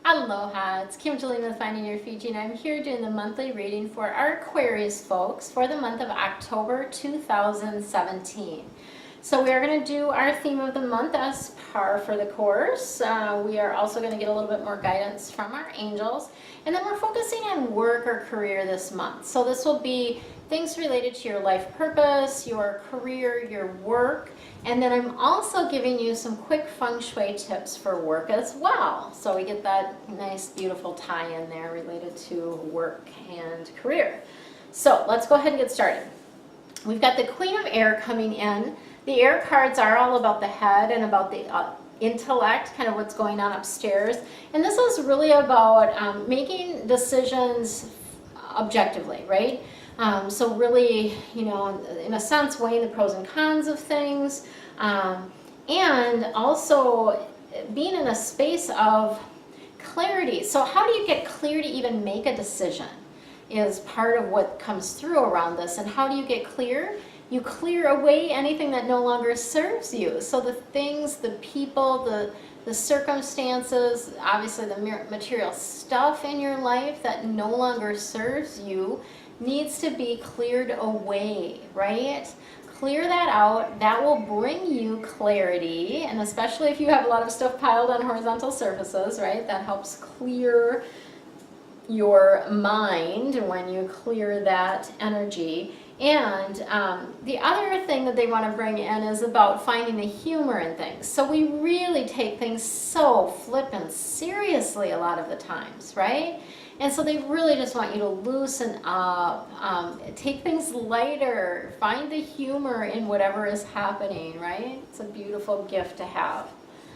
Aloha, it's Kim Jolene with Finding Your Fiji, and I'm here doing the monthly reading for our Aquarius folks for the month of October 2017. So we are going to do our theme of the month as par for the course. We are also going to get a little bit more guidance from our angels, and then we're focusing on work or career this month. So this will be things related to your life purpose, your career, your work, and then I'm also giving you some quick feng shui tips for work as well. So we get that nice, beautiful tie in there related to work and career. So let's go ahead and get started. We've got the Queen of Air coming in. The air cards are all about the head and about the intellect, kind of what's going on upstairs. And this is really about making decisions objectively, right? So really, you know, in a sense, weighing the pros and cons of things, and also being in a space of clarity. So how do you get clear to even make a decision is part of what comes through around this. And how do you get clear? You clear away anything that no longer serves you. So the things, the people, the circumstances, obviously the material stuff in your life that no longer serves you needs to be cleared away, right? Clear that out. That will bring you clarity, and especially if you have a lot of stuff piled on horizontal surfaces, right? That helps clear your mind when you clear that energy. And the other thing that they want to bring in is about finding the humor in things. So we really take things so flippant seriously a lot of the times, right? And so they really just want you to loosen up, take things lighter, find the humor in whatever is happening, right? It's a beautiful gift to have.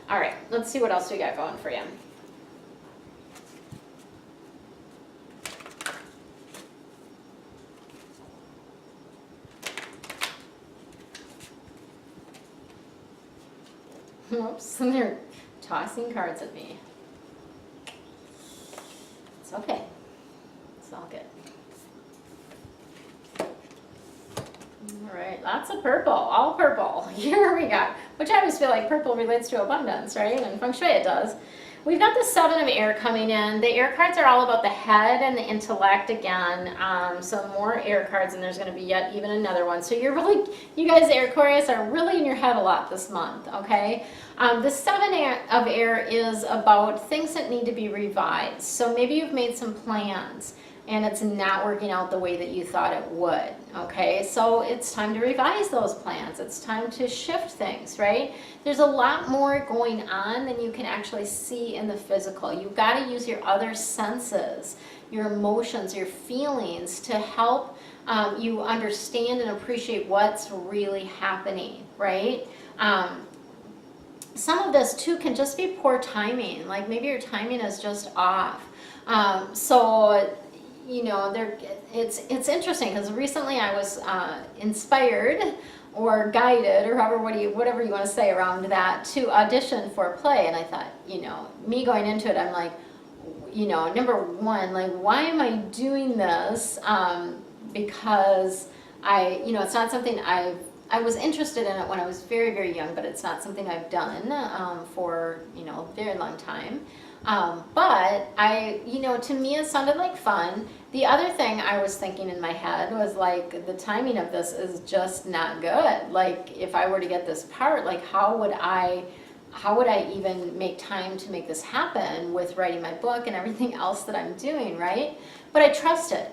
All right, let's see what else we got going for you. Oops, and they're tossing cards at me. It's okay. It's all good. All right, lots of purple, all purple. Here we go. Which I always feel like purple relates to abundance, right? And feng shui it does. We've got the Seven of Air coming in. The air cards are all about the head and the intellect again. So more air cards, and there's going to be yet even another one. So you're really, you guys, Aquarius, are really in your head a lot this month, okay? The Seven of Air is about things that need to be revised. So maybe you've made some plans and it's not working out the way that you thought it would, okay? So it's time to revise those plans. It's time to shift things, right? There's a lot more going on than you can actually see in the physical. You've got to use your other senses, your emotions, your feelings to help you understand and appreciate what's really happening, right? Some of this too can just be poor timing. Like maybe your timing is just off. So you know, it's interesting because recently I was inspired or guided or whatever you want to say around that to audition for a play, and I thought, you know, me going into it, I'm like, you know, number one, like, why am I doing this? Because you know, it's not something I was interested in it when I was very, very young, but it's not something I've done for, you know, a very long time. But you know, to me it sounded like fun. The other thing I was thinking in my head was like, the timing of this is just not good. Like if I were to get this part, like how would I even make time to make this happen with writing my book and everything else that I'm doing, right? But I trusted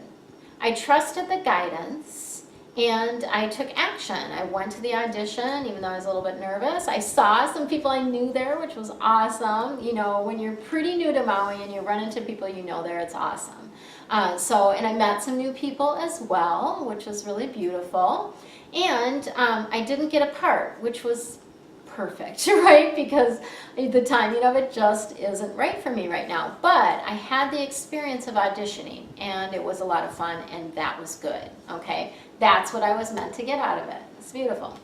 the guidance. And I took action. I went to the audition, even though I was a little bit nervous. I saw some people I knew there, which was awesome. You know, when you're pretty new to Maui and you run into people you know there, it's awesome. And I met some new people as well, which was really beautiful. And I didn't get a part, which was perfect, right? Because the timing of it just isn't right for me right now. But I had the experience of auditioning, and it was a lot of fun, and that was good, okay? That's what I was meant to get out of it. It's beautiful.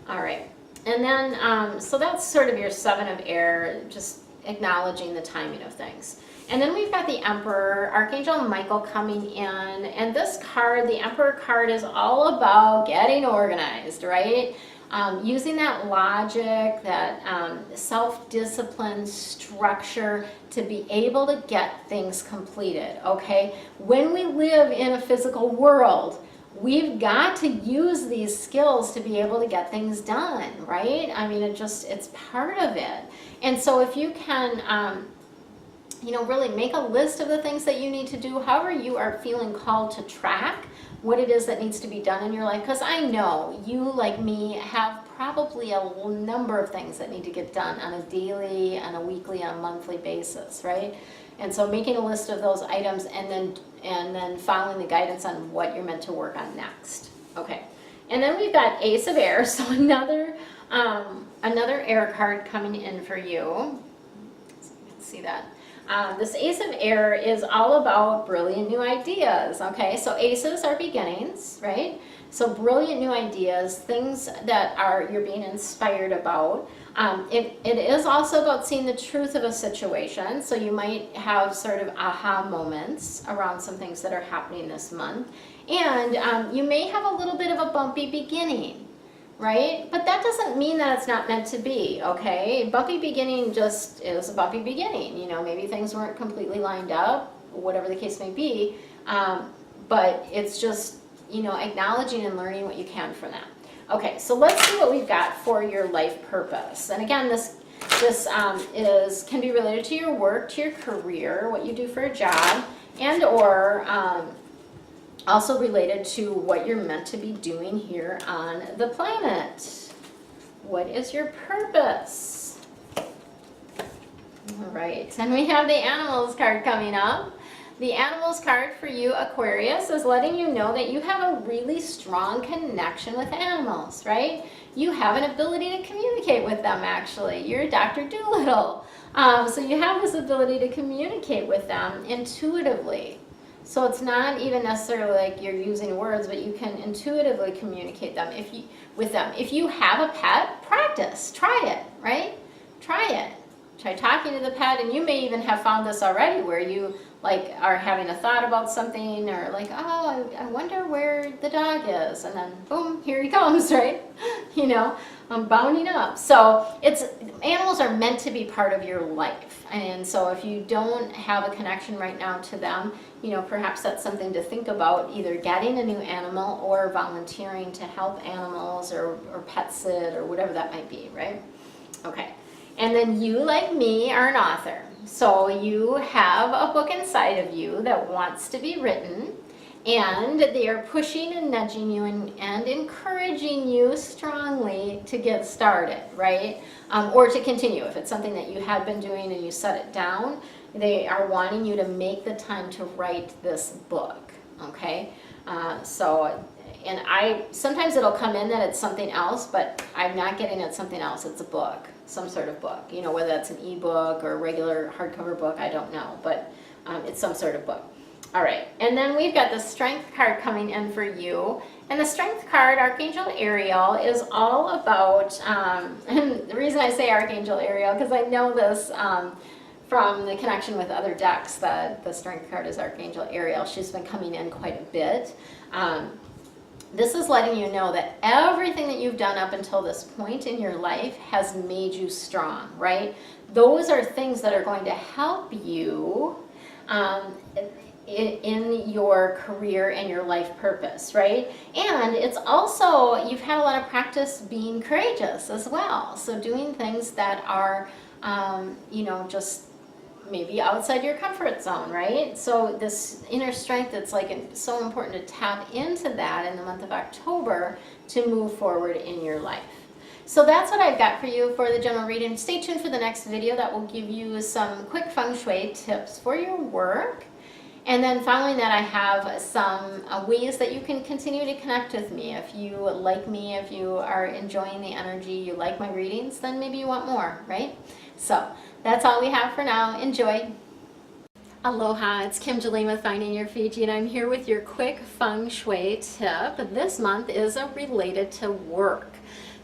All right. And then, so that's sort of your Seven of Air, just acknowledging the timing of things. And then we've got the Emperor, Archangel Michael coming in. And this card, the Emperor card, is all about getting organized, right? using that logic, that self-discipline structure to be able to get things completed, okay? When we live in a physical world, we've got to use these skills to be able to get things done, right? I mean, it's part of it. And so if you can, really make a list of the things that you need to do, however you are feeling called to track what it is that needs to be done in your life, because I know you, like me, have probably a number of things that need to get done on a daily, on a weekly, on a monthly basis, right? And so making a list of those items and then following the guidance on what you're meant to work on next. Okay, and then we've got Ace of Air, so another air card coming in for you. So you can see that. This Ace of Air is all about brilliant new ideas, okay? So aces are beginnings, right? So brilliant new ideas, things that you're being inspired about. It is also about seeing the truth of a situation. So you might have sort of aha moments around some things that are happening this month. And you may have a little bit of a bumpy beginning, right? But that doesn't mean that it's not meant to be, okay? Bumpy beginning just is a bumpy beginning. Maybe things weren't completely lined up, whatever the case may be. But it's just, acknowledging and learning what you can from that. Okay, so let's see what we've got for your life purpose. And again, this can be related to your work, to your career, what you do for a job, and or also related to what you're meant to be doing here on the planet. What is your purpose? All right, and we have the Animals card coming up. The Animals card for you, Aquarius, is letting you know that you have a really strong connection with animals, right? You have an ability to communicate with them, actually. You're Dr. Dolittle. So you have this ability to communicate with them intuitively. So it's not even necessarily like you're using words, but you can intuitively communicate with them. If you have a pet, practice. Try it, right? Try it. Try talking to the pet, and you may even have found this already where you are having a thought about something, or I wonder where the dog is, and then boom, here he comes, right? I'm bounding up. So animals are meant to be part of your life, and so if you don't have a connection right now to them, perhaps that's something to think about, either getting a new animal or volunteering to help animals or pet sit or whatever that might be, right? Okay. And then you, like me, are an author. So you have a book inside of you that wants to be written, and they are pushing and nudging you and encouraging you strongly to get started, right? Or to continue. If it's something that you had been doing and you set it down, they are wanting you to make the time to write this book, okay? Sometimes it'll come in that it's something else, but I'm not getting it something else. It's a book, some sort of book. Whether that's an ebook or a regular hardcover book, I don't know, but it's some sort of book. All right, and then we've got the Strength card coming in for you. And the Strength card, Archangel Ariel, is all about, and the reason I say Archangel Ariel, because I know this from the connection with other decks, that the Strength card is Archangel Ariel. She's been coming in quite a bit. This is letting you know that everything that you've done up until this point in your life has made you strong, right? Those are things that are going to help you in your career and your life purpose, right? And it's also, you've had a lot of practice being courageous as well. So doing things that are, just maybe outside your comfort zone, right? So this inner strength, it's so important to tap into that in the month of October to move forward in your life. So that's what I've got for you for the general reading. Stay tuned for the next video that will give you some quick feng shui tips for your work. And then following that, I have some ways that you can continue to connect with me. If you like me, if you are enjoying the energy, you like my readings, then maybe you want more, right? So that's all we have for now. Enjoy. Aloha, it's Kim Jolene with Finding Your Fiji, and I'm here with your quick feng shui tip. This month is related to work.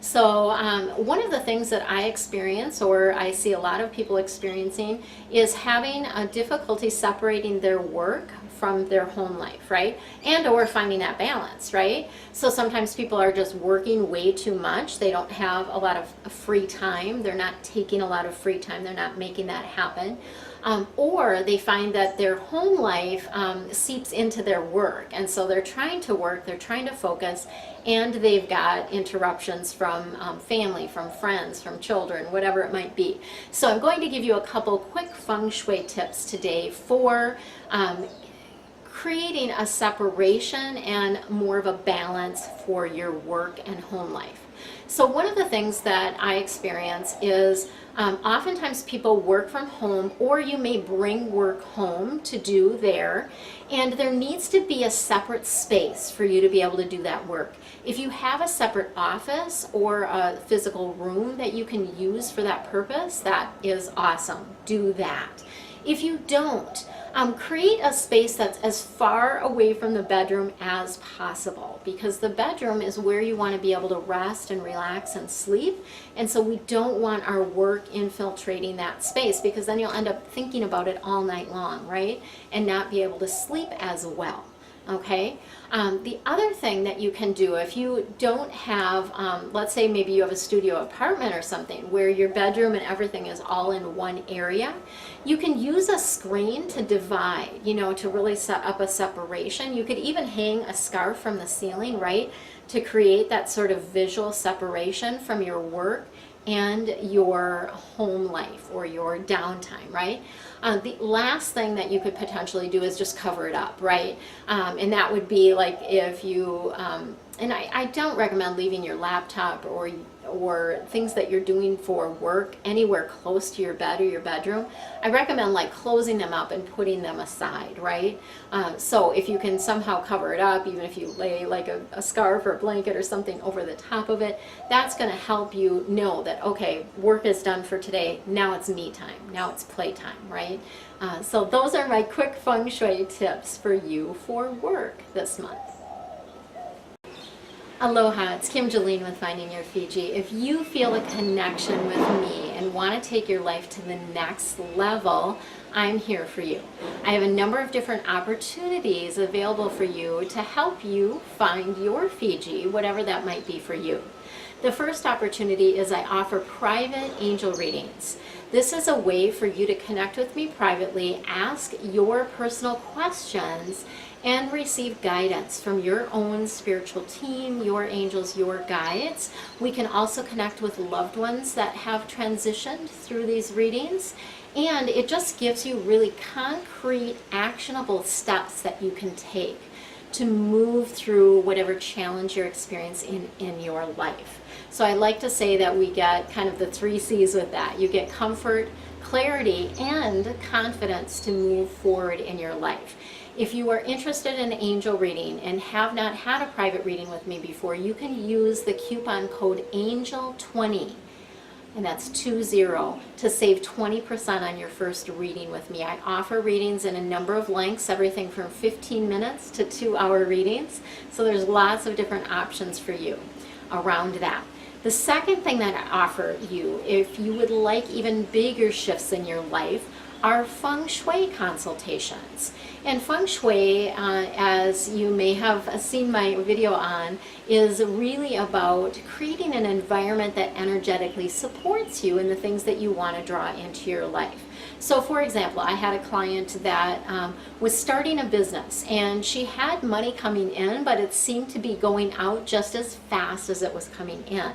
So one of the things that I experience, or I see a lot of people experiencing, is having a difficulty separating their work from their home life, right? And or finding that balance, right? So sometimes people are just working way too much. They don't have a lot of free time. They're not taking a lot of free time. They're not making that happen. Or they find that their home life seeps into their work. And so they're trying to work, they're trying to focus, and they've got interruptions from family, from friends, from children, whatever it might be. So I'm going to give you a couple quick feng shui tips today for creating a separation and more of a balance for your work and home life. So one of the things that I experience is oftentimes people work from home, or you may bring work home to do there, and there needs to be a separate space for you to be able to do that work. If you have a separate office or a physical room that you can use for that purpose, that is awesome. Do that. If you don't, create a space that's as far away from the bedroom as possible, because the bedroom is where you want to be able to rest and relax and sleep. And so we don't want our work infiltrating that space, because then you'll end up thinking about it all night long, right? And not be able to sleep as well. Okay. The other thing that you can do, if you don't have, let's say maybe you have a studio apartment or something where your bedroom and everything is all in one area, you can use a screen to divide, you know, to really set up a separation. You could even hang a scarf from the ceiling, right, to create that sort of visual separation from your work and your home life or your downtime, right? The last thing that you could potentially do is just cover it up, right? And that would be like if you, and I don't recommend leaving your laptop or things that you're doing for work anywhere close to your bed or your bedroom. I recommend like closing them up and putting them aside, right? So if you can somehow cover it up, even if you lay like a scarf or a blanket or something over the top of it, that's going to help you know that, okay, work is done for today. Now it's me time. Now it's playtime, right? So those are my quick feng shui tips for you for work this month. Aloha, it's Kim Jolene with Finding Your Fiji. If you feel a connection with me and want to take your life to the next level, I'm here for you. I have a number of different opportunities available for you to help you find your Fiji, whatever that might be for you. The first opportunity is I offer private angel readings. This is a way for you to connect with me privately, ask your personal questions, and receive guidance from your own spiritual team, your angels, your guides. We can also connect with loved ones that have transitioned through these readings, and it just gives you really concrete, actionable steps that you can take to move through whatever challenge you're experiencing in your life. So I like to say that we get kind of the 3 C's with that. You get comfort, clarity, and confidence to move forward in your life. If you are interested in angel reading and have not had a private reading with me before, you can use the coupon code ANGEL20, and that's 20, to save 20% on your first reading with me. I offer readings in a number of lengths, everything from 15 minutes to 2-hour readings, so there's lots of different options for you around that. The second thing that I offer you, if you would like even bigger shifts in your life, are feng shui consultations. And feng shui, as you may have seen my video on, is really about creating an environment that energetically supports you in the things that you want to draw into your life. So for example, I had a client that was starting a business, and she had money coming in, but it seemed to be going out just as fast as it was coming in.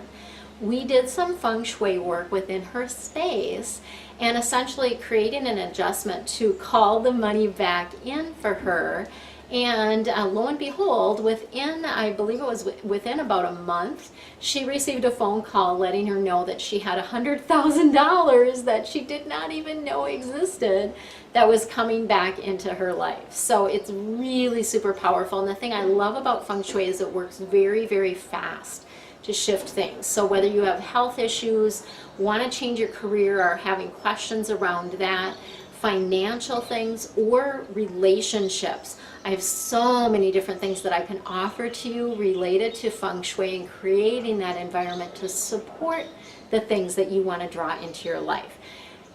We did some feng shui work within her space and essentially creating an adjustment to call the money back in for her. And lo and behold, within, I believe it was within about a month, she received a phone call letting her know that she had $100,000 that she did not even know existed that was coming back into her life. So it's really super powerful. And the thing I love about feng shui is it works very, very fast to shift things. So whether you have health issues, want to change your career, or having questions around that, financial things, or relationships. I have so many different things that I can offer to you related to Feng Shui and creating that environment to support the things that you want to draw into your life.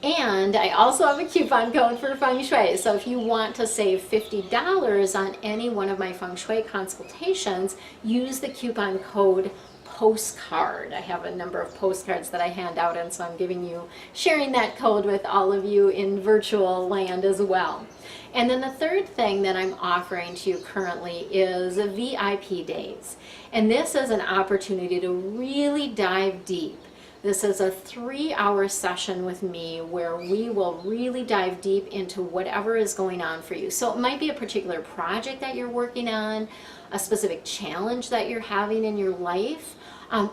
And I also have a coupon code for Feng Shui. So if you want to save $50 on any one of my Feng Shui consultations, use the coupon code postcard. I have a number of postcards that I hand out, and so I'm sharing that code with all of you in virtual land as well. And then the third thing that I'm offering to you currently is VIP days. And this is an opportunity to really dive deep. This is a 3-hour session with me where we will really dive deep into whatever is going on for you. So it might be a particular project that you're working on, a specific challenge that you're having in your life,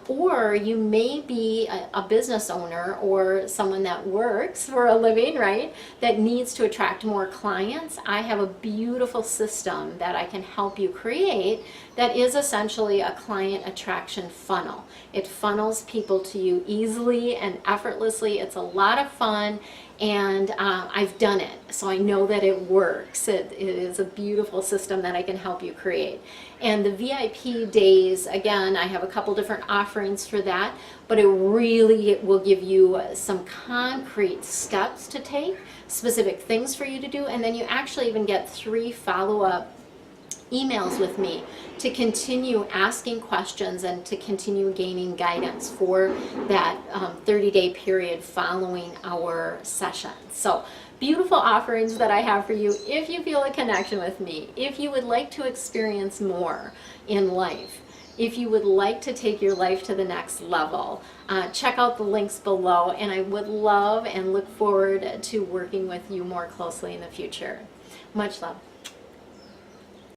or you may be a business owner or someone that works for a living, right, that needs to attract more clients. I have a beautiful system that I can help you create that is essentially a client attraction funnel. It funnels people to you easily and effortlessly. It's a lot of fun, and I've done it, so I know that it works. It is a beautiful system that I can help you create. And the VIP days, again, I have a couple different offerings for that, but it will give you some concrete steps to take, specific things for you to do, and then you actually even get 3 follow-up emails with me to continue asking questions and to continue gaining guidance for that 30-day period following our session. So beautiful offerings that I have for you if you feel a connection with me, if you would like to experience more in life, if you would like to take your life to the next level. Check out the links below, and I would love and look forward to working with you more closely in the future. Much love.